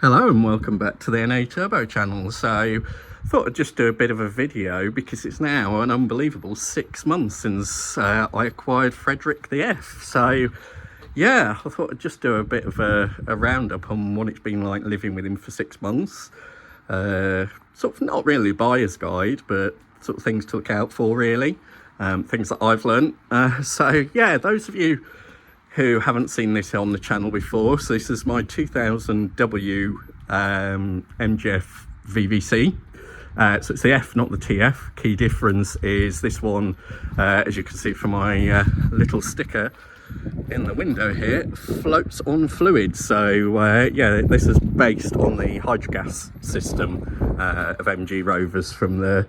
Hello and welcome back to the NA Turbo channel. So I thought I'd just do a bit of a video because it's now an unbelievable 6 months since I acquired Freddie the F. So yeah, I thought I'd just do a bit of a roundup on what it's been like living with him for 6 months. Sort of not really a buyer's guide, but sort of things to look out for really, things that I've learned. So yeah, those of you who haven't seen this on the channel before, so this is my 2000W MGF VVC. So it's the F, not the TF. Key difference is this one, as you can see from my little sticker in the window here, floats on fluid. So yeah, this is based on the hydrogas system of MG Rovers from the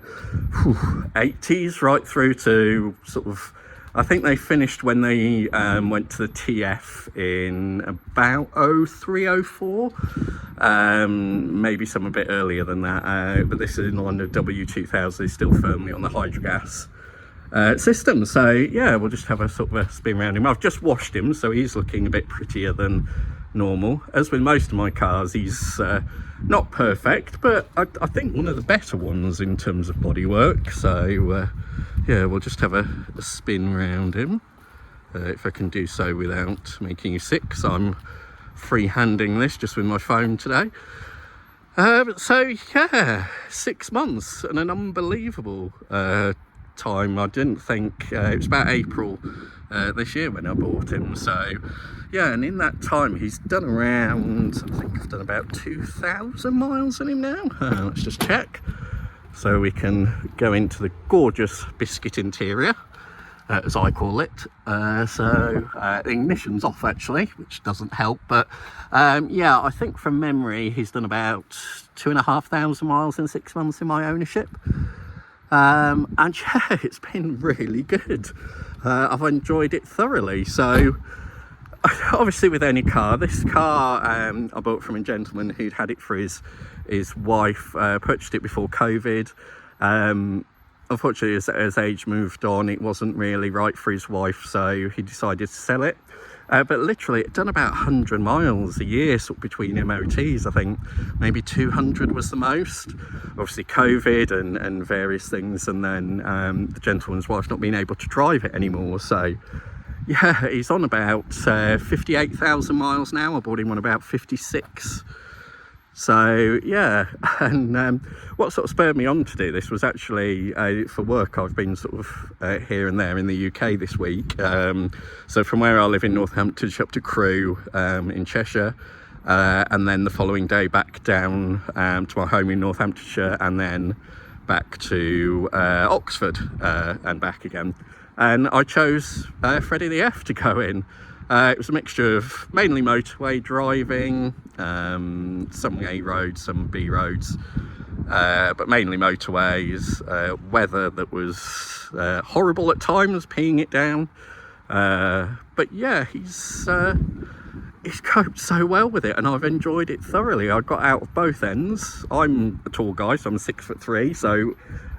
80s right through to sort of, I think they finished when they went to the TF in about 03, 04. Maybe some a bit earlier than that, but this is in line of W2000, is still firmly on the hydrogas system. So yeah, we'll just have a sort of a spin around him. I've just washed him, so he's looking a bit prettier than normal. As with most of my cars, he's not perfect, but I think one of the better ones in terms of bodywork. So yeah, we'll just have a spin round him, if I can do so without making you sick, because I'm free-handing this just with my phone today. So yeah, 6 months and an unbelievable time. I didn't think, it was about April this year when I bought him. So yeah, and in that time he's done around, I think I've done about 2,000 miles on him now. Let's just check, so we can go into the gorgeous biscuit interior, as I call it. So the ignition's off actually, which doesn't help, but yeah, I think from memory he's done about 2,500 miles in 6 months in my ownership. And yeah, it's been really good. I've enjoyed it thoroughly. So obviously with any car, this car I bought from a gentleman who'd had it for his wife, purchased it before COVID. Unfortunately, as age moved on, it wasn't really right for his wife, so he decided to sell it. But literally, it done about 100 miles a year, sort of between MOTs. I think maybe 200 was the most. Obviously, COVID and various things, and then the gentleman's wife not being able to drive it anymore. So yeah, he's on about 58,000 miles now. I bought him on about 56. So yeah, and what sort of spurred me on to do this was actually for work. I've been sort of here and there in the UK this week. So from where I live in Northamptonshire up to Crewe in Cheshire, and then the following day back down to my home in Northamptonshire, and then back to Oxford and back again. And I chose Freddie the F to go in. It was a mixture of mainly motorway driving, some A roads, some B roads, but mainly motorways, weather that was horrible at times, peeing it down. But yeah, he's coped so well with it, and I've enjoyed it thoroughly. I got out of both ends. I'm a tall guy, so I'm 6'3", so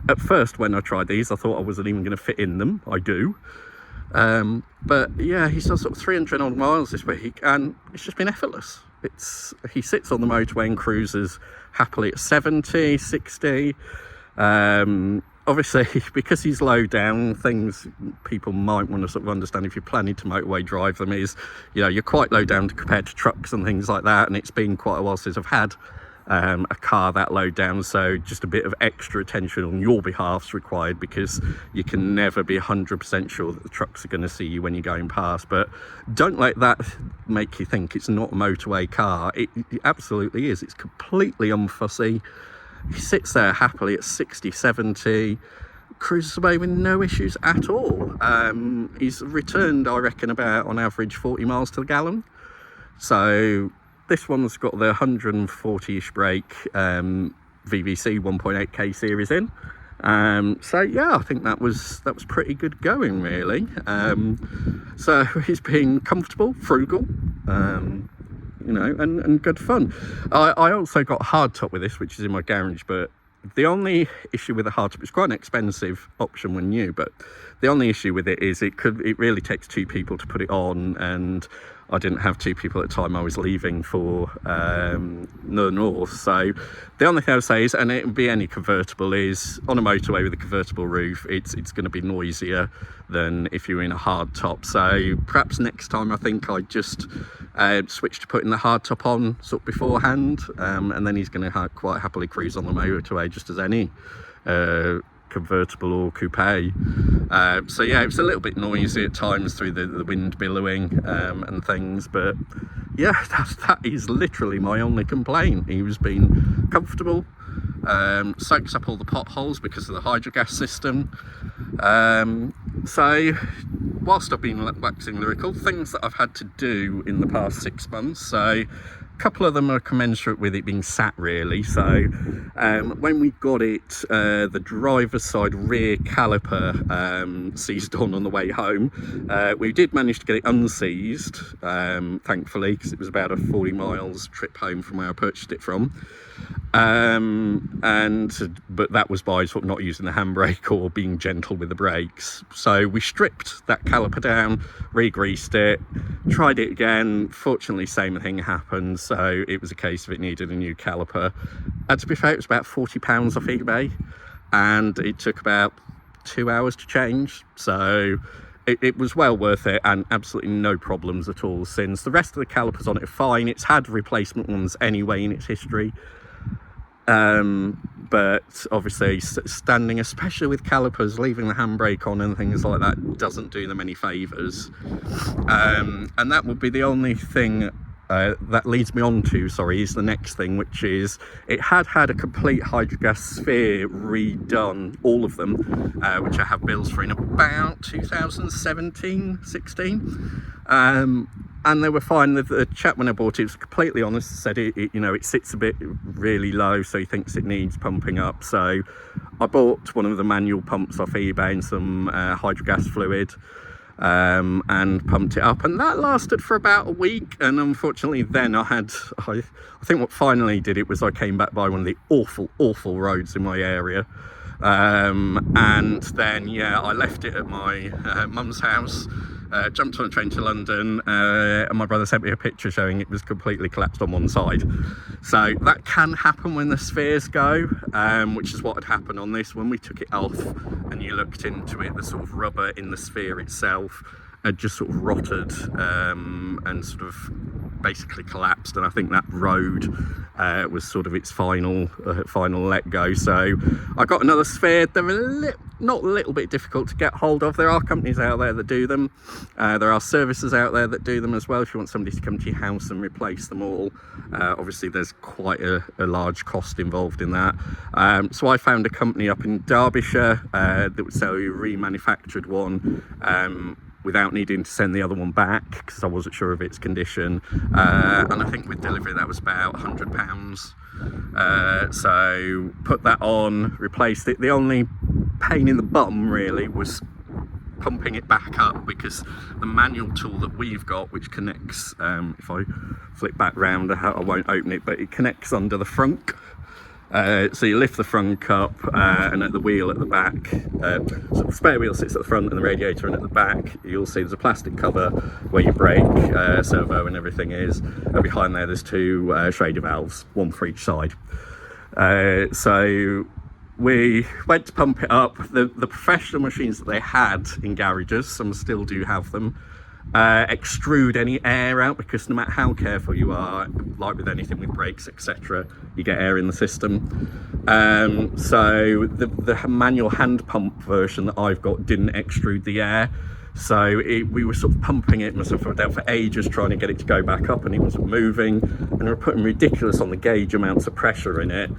at first when I tried these, I thought I wasn't even going to fit in them. I do. But yeah, he's done sort of 300 odd miles this week, and it's just been effortless. He sits on the motorway and cruises happily at 70, 60. Obviously, because he's low down, things people might want to sort of understand if you're planning to motorway drive them is, you know, you're quite low down compared to trucks and things like that, and it's been quite a while since I've had a car that low down, so just a bit of extra attention on your behalf is required, because you can never be 100% sure that the trucks are going to see you when you're going past. But don't let that make you think it's not a motorway car. It absolutely is. It's completely unfussy. He sits there happily at 60, 70, cruises away with no issues at all. He's returned, I reckon, about on average 40 miles to the gallon. So this one's got the 140-ish brake VVC 1.8K series in. So yeah, I think that was pretty good going really. So he's been comfortable, frugal, you know, and good fun. I also got hardtop with this, which is in my garage, but the only issue with the hardtop, it's quite an expensive option when new, but the only issue with it is it really takes 2 people to put it on, and I didn't have 2 people at the time. I was leaving for the north. So the only thing I would say is, and it would be any convertible, is on a motorway with a convertible roof, it's going to be noisier than if you're in a hard top. So perhaps next time I think I just switch to putting the hard top on sort of beforehand, and then he's going to quite happily cruise on the motorway just as any convertible or coupe. So yeah, it was a little bit noisy at times through the wind billowing and things, but yeah, that is literally my only complaint. He was being comfortable, soaks up all the potholes because of the hydrogas system. So whilst I've been waxing lyrical, things that I've had to do in the past 6 months, so a couple of them are commensurate with it being sat really. So when we got it, the driver's side rear caliper seized on the way home. We did manage to get it unseized, thankfully, because it was about a 40 miles trip home from where I purchased it from. But that was by sort of not using the handbrake or being gentle with the brakes. So we stripped that caliper down, re-greased it, tried it again. Fortunately, same thing happened. So it was a case of it needed a new caliper. And to be fair, it was about £40 off eBay, and it took about 2 hours to change. So it was well worth it, and absolutely no problems at all since. The rest of the calipers on it are fine. It's had replacement ones anyway in its history. But obviously standing, especially with calipers, leaving the handbrake on and things like that doesn't do them any favours. And that would be the only thing that leads me on to, is the next thing, which is it had a complete hydrogas sphere redone, all of them, which I have bills for in about 2017-16. And they were fine. The chap when I bought it was completely honest, said it sits a bit really low, so he thinks it needs pumping up. So I bought one of the manual pumps off eBay and some hydrogas fluid, and pumped it up, and that lasted for about a week. And unfortunately then I think what finally did it was I came back by one of the awful roads in my area, and then I left it at my mum's house, jumped on a train to London, and my brother sent me a picture showing it was completely collapsed on one side. So that can happen when the spheres go, which is what had happened on this. When we took it off and you looked into it, the sort of rubber in the sphere itself had just sort of rotted, and sort of basically collapsed, and I think that road was sort of its final let go. So I got another sphere. They're not a little bit difficult to get hold of. There are companies out there that do them. There are services out there that do them as well if you want somebody to come to your house and replace them all. Obviously there's quite a large cost involved in that. So I found a company up in Derbyshire that would sell you a remanufactured one, without needing to send the other one back because I wasn't sure of its condition, and I think with delivery that was about £100. So put that on, replaced it. The only pain in the bum really was pumping it back up, because the manual tool that we've got, which connects, if I flip back round, I won't open it, but it connects under the frunk. So you lift the frunk up, and at the wheel at the back, so the spare wheel sits at the front and the radiator, and at the back you'll see there's a plastic cover where your brake, servo and everything is, and behind there there's 2 Schrader valves, one for each side. So we went to pump it up. The professional machines that they had in garages, some still do have them, extrude any air out, because no matter how careful you are, like with anything with brakes etc, you get air in the system. So the manual hand pump version that I've got didn't extrude the air, so we were sort of pumping it myself for ages trying to get it to go back up, and it wasn't moving, and we were putting ridiculous on the gauge amounts of pressure in it.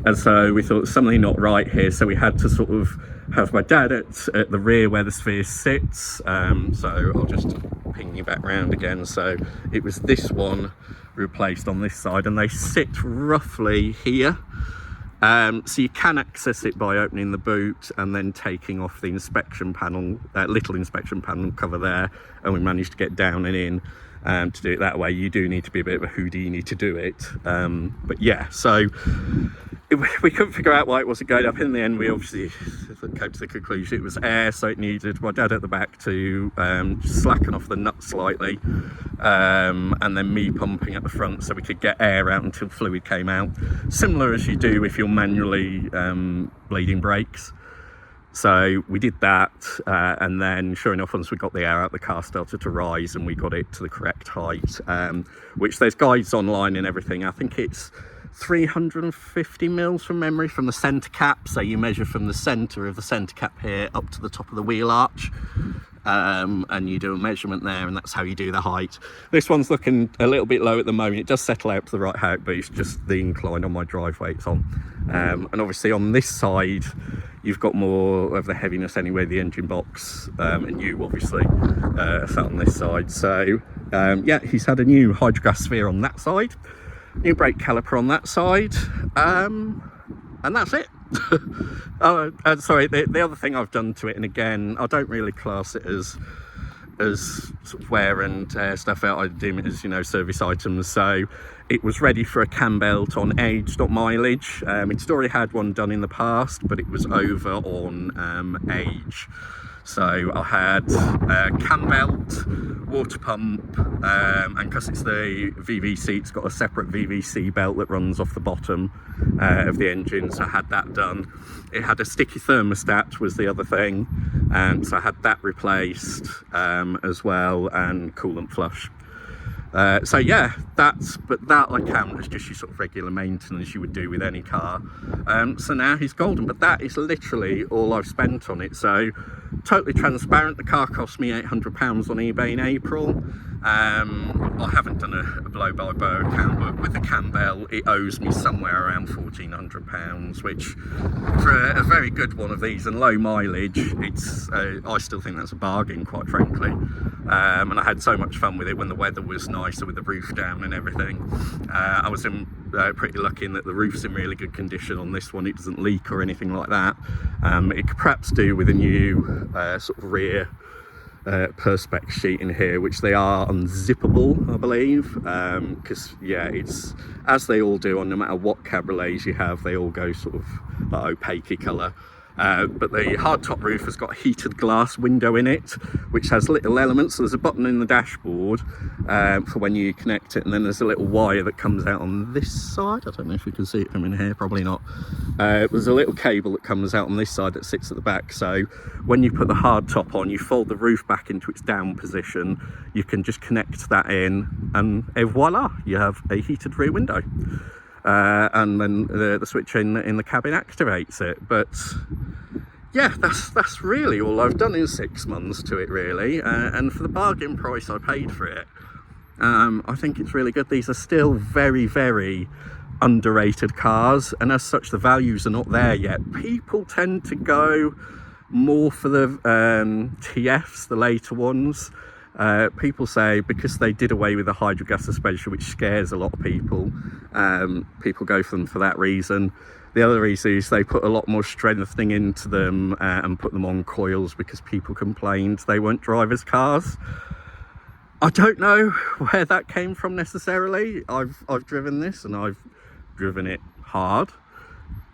And so we thought something not right here, so we had to sort of have my dad at the rear where the sphere sits. So I'll just ping you back round again. So it was this one replaced on this side, and they sit roughly here. So you can access it by opening the boot and then taking off the inspection panel, little inspection panel cover there, and we managed to get down and in. To do it that way, you do need to be a bit of a Houdini to do it, but yeah, so it we couldn't figure out why it wasn't going up. In the end, we obviously came to the conclusion it was air, so it needed my dad at the back to slacken off the nut slightly, and then me pumping at the front so we could get air out until fluid came out, similar as you do if you're manually bleeding brakes. So we did that, and then sure enough, once we got the air out, the car started to rise and we got it to the correct height, which there's guides online and everything. I think it's 350 mils from memory from the centre cap, so you measure from the centre of the centre cap here up to the top of the wheel arch, and you do a measurement there, and that's how you do the height. This one's looking a little bit low at the moment. It does settle out to the right height, but it's just the incline on my driveway it's on, and obviously on this side you've got more of the heaviness anyway, the engine box, and you obviously sat on this side. So yeah, he's had a new hydrogas sphere on that side, new brake caliper on that side, and that's it. Sorry, the other thing I've done to it, and again, I don't really class it as sort of wear and tear stuff out. I deem it as, you know, service items. So it was ready for a cam belt on age, not mileage. It's already had one done in the past, but it was over on age. So I had a cam belt, water pump, and because it's the VVC, it's got a separate VVC belt that runs off the bottom of the engine, so I had that done. It had a sticky thermostat was the other thing, so I had that replaced as well, and coolant flush. So yeah, but that I count as just your sort of regular maintenance you would do with any car. So now he's golden, but that is literally all I've spent on it. So totally transparent, the car cost me £800 on eBay in April. I haven't done a blow-by-blow account, but with the cam belt it owes me somewhere around £1,400, which for a very good one of these and low mileage, it's I still think that's a bargain, quite frankly. And I had so much fun with it when the weather was nicer with the roof down and everything. I was pretty lucky in that the roof's in really good condition on this one. It doesn't leak or anything like that. It could perhaps do with a new sort of rear perspex sheet in here, which they are unzippable, I believe, because yeah, it's as they all do on no matter what cabriolets you have, they all go sort of that opaque colour. But the hardtop roof has got a heated glass window in it, which has little elements. So there's a button in the dashboard for when you connect it, and then there's a little wire that comes out on this side. I don't know if you can see it from in here, probably not. There's a little cable that comes out on this side that sits at the back. So when you put the hardtop on, you fold the roof back into its down position. You can just connect that in, and voila, you have a heated rear window. And then the switch in the cabin activates it. But yeah, that's really all I've done in 6 months to it, really. And for the bargain price I paid for it, I think it's really good. These are still very, very underrated cars, and as such the values are not there yet. People tend to go more for the TFs, the later ones. People say because they did away with the hydrogas suspension, which scares a lot of people, people go for them for that reason. The other reason is they put a lot more strengthening into them and put them on coils because people complained they weren't drivers' cars. I don't know where that came from necessarily. I've driven this, and I've driven it hard,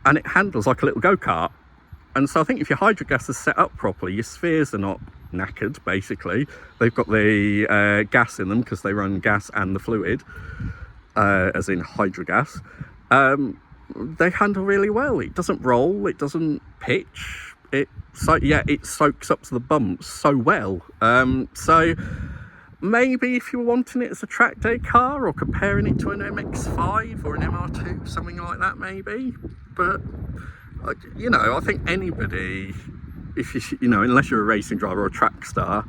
and it handles like a little go-kart. And so I think if your hydrogas is set up properly, your spheres are not knackered, basically. They've got the gas in them because they run gas and the fluid, as in hydrogas. They handle really well. It doesn't roll, it doesn't pitch. It soaks up to the bumps so well. So maybe if you were wanting it as a track day car or comparing it to an MX-5 or an MR2, something like that maybe. But you know, I think anybody, if you know, unless you're a racing driver or a track star,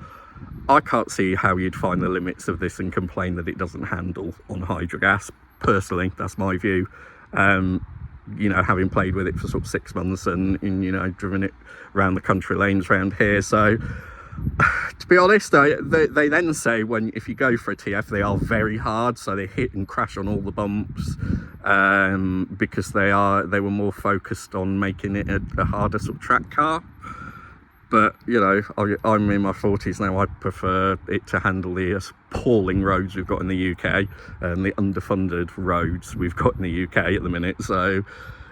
I can't see how you'd find the limits of this and complain that it doesn't handle on hydrogas. Personally, that's my view. You know, having played with it for sort of 6 months and you know, driven it around the country lanes around here. So to be honest, they then say if you go for a TF, they are very hard, so they hit and crash on all the bumps, because they were more focused on making it a harder sort of track car. But you know, I'm in my 40s now. I prefer it to handle the appalling roads we've got in the UK and the underfunded roads we've got in the UK at the minute. So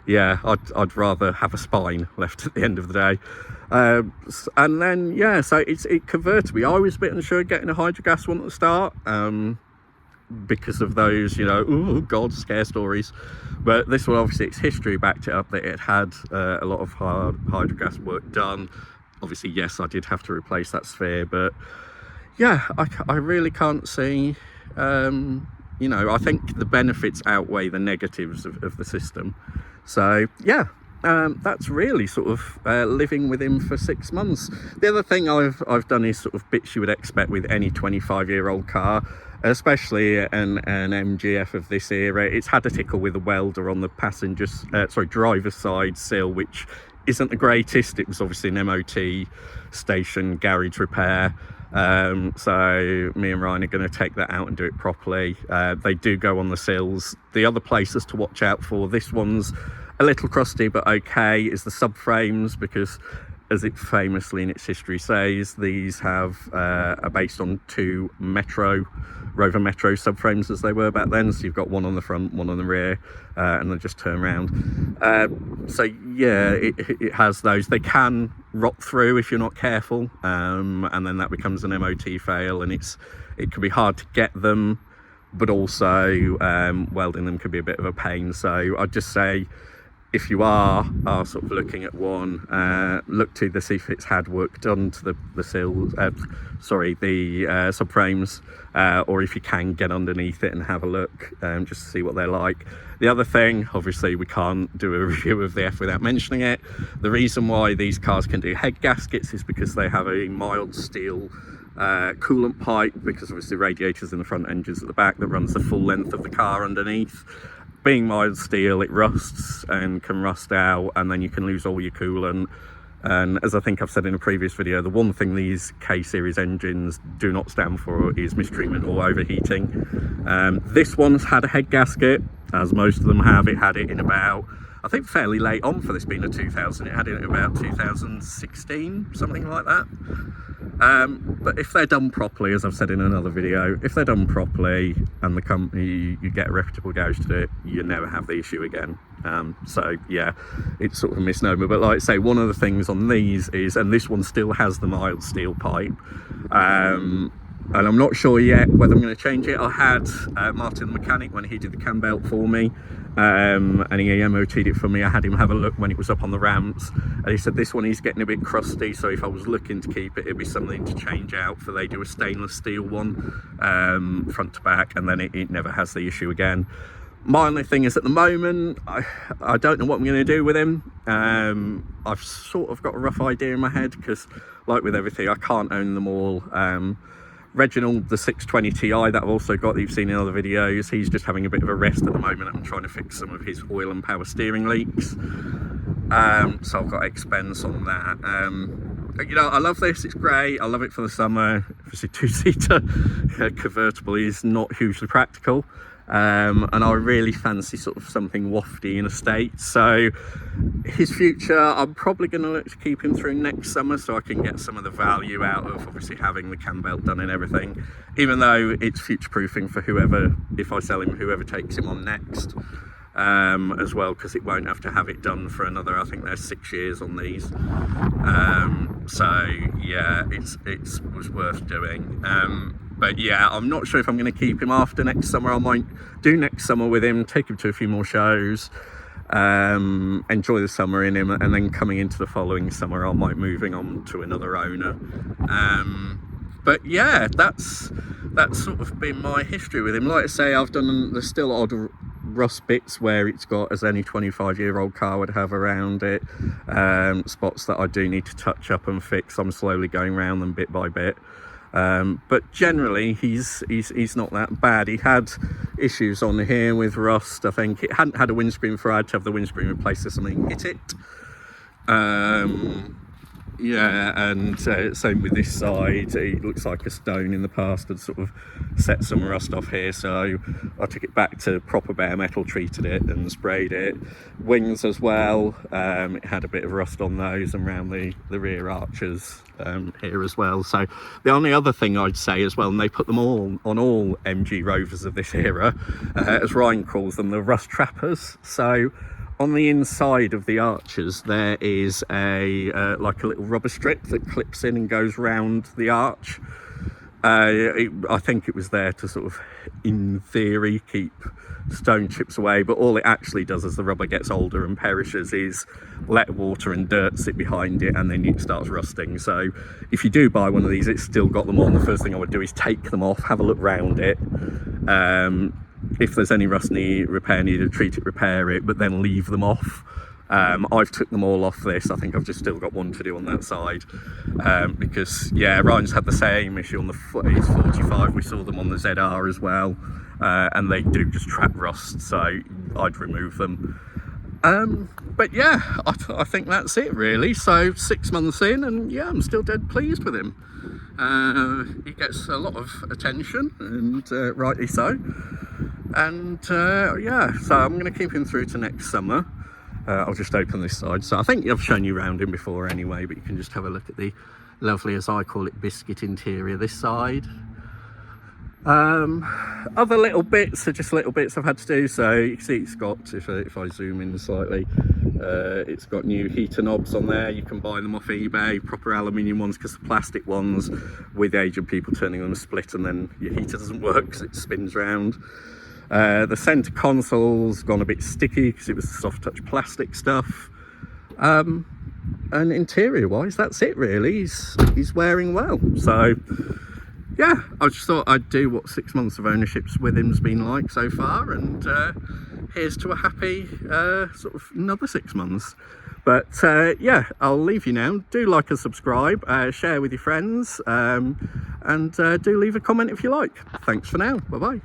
yeah, I'd rather have a spine left at the end of the day. And then, yeah, so it converted me. I was a bit unsure getting a hydrogas one at the start, because of those, you know, oh god, scare stories. But this one, obviously its history backed it up that it had a lot of hydrogas work done. Obviously, yes, I did have to replace that sphere, but yeah, I really can't see, you know, I think the benefits outweigh the negatives of the system. So yeah, that's really sort of living with him for 6 months. The other thing I've done is sort of bits you would expect with any 25-year-old car, especially an MGF of this era. It's had a tickle with a welder on the driver's side sill, which isn't the greatest. It was obviously an MOT station garage repair. So me and Ryan are going to take that out and do it properly. They do go on the sills. The other places to watch out for, this one's a little crusty but okay, is the subframes, because as it famously in its history says, these are based on 2 Rover Metro subframes as they were back then. So you've got one on the front, one on the rear, and they just turn around. So yeah, it has those. They can rot through if you're not careful, and then that becomes an MOT fail, and it can be hard to get them, but also welding them can be a bit of a pain. So I'd just say, if you are sort of looking at one, look to see if it's had work done to the sills, the subframes, or if you can get underneath it and have a look, just to see what they're like. The other thing, obviously we can't do a review of the F without mentioning it. The reason why these cars can do head gaskets is because they have a mild steel coolant pipe, because obviously radiators in the front, engines at the back, that runs the full length of the car underneath. Being mild steel, it rusts and can rust out, and then you can lose all your coolant. And as I think I've said in a previous video, the one thing these K-series engines do not stand for is mistreatment or overheating. This one's had a head gasket, as most of them have. It had it in about, I think fairly late on for this being a 2000. It had it in about 2016, something like that. But if they're done properly, as I've said in another video, if they're done properly and the company, you get a reputable garage to do it, you never have the issue again. So yeah, it's sort of a misnomer. But like I say, one of the things on these is, and this one still has the mild steel pipe, and I'm not sure yet whether I'm going to change it. I had Martin the mechanic, when he did the cam belt for me, and he MOT'd it for me. I had him have a look when it was up on the ramps, and he said this one is getting a bit crusty, so if I was looking to keep it, it'd be something to change out, for they do a stainless steel one, front to back, and then it never has the issue again. My only thing is, at the moment, I don't know what I'm going to do with him. I've sort of got a rough idea in my head, because like with everything, I can't own them all. Reginald, the 620 Ti that I've also got, that you've seen in other videos, he's just having a bit of a rest at the moment. I'm trying to fix some of his oil and power steering leaks. So I've got expense on that. You know, I love this, it's great, I love it for the summer. Obviously 2-seater convertible is not hugely practical. And I really fancy sort of something wafty in a state. So his future, I'm probably going to look to keep him through next summer, so I can get some of the value out of obviously having the cam belt done and everything, even though it's future proofing for whoever, if I sell him, whoever takes him on next, as well, because it won't have to have it done for another, I think there's 6 years on these. So yeah, it was worth doing. But yeah, I'm not sure if I'm going to keep him after next summer. I might do next summer with him, take him to a few more shows, enjoy the summer in him, and then coming into the following summer I might moving on to another owner. But yeah, that's sort of been my history with him. Like I say, there's still odd rust bits where it's got, as any 25-year-old car would have around it, spots that I do need to touch up and fix. I'm slowly going around them bit by bit. But generally he's not that bad. He had issues on here with rust. I think it hadn't had a windscreen before. I had to have the windscreen replaced, so something hit it. Yeah, and same with this side. It looks like a stone in the past had sort of set some rust off here, so I took it back to proper bare metal, treated it and sprayed it. Wings as well, it had a bit of rust on those and around the rear arches here as well. So the only other thing I'd say as well, and they put them all on all MG Rovers of this era, as Ryan calls them, the rust trappers. So on the inside of the arches there is a like a little rubber strip that clips in and goes round the arch. I think it was there to sort of, in theory, keep stone chips away, but all it actually does as the rubber gets older and perishes is let water and dirt sit behind it, and then it starts rusting. So if you do buy one of these, it's still got them on, the first thing I would do is take them off, have a look round it. If there's any rust repair needed, treat it, repair it, but then leave them off. I've took them all off this. I think I've just still got one to do on that side, because yeah, Ryan's had the same issue on the he's 45. We saw them on the ZR as well, and they do just trap rust, so I'd remove them. But yeah, I think that's it really. So 6 months in, and yeah, I'm still dead pleased with him. He gets a lot of attention, and rightly so. And yeah, so I'm going to keep him through to next summer. I'll just open this side. So I think I've shown you around him before anyway, but you can just have a look at the lovely, as I call it, biscuit interior this side. Other little bits are just little bits I've had to do. So you can see it's got, if I zoom in slightly, it's got new heater knobs on there. You can buy them off eBay, proper aluminium ones, because the plastic ones, with the age of people turning them a split, and then your heater doesn't work because it spins round. The centre console's gone a bit sticky because it was the soft touch plastic stuff. And interior wise, that's it really. He's wearing well. So yeah, I just thought I'd do what 6 months of ownership's with him's been like so far, and here's to a happy sort of another 6 months. But yeah, I'll leave you now. Do like and subscribe, share with your friends, and do leave a comment if you like. Thanks for now. Bye bye.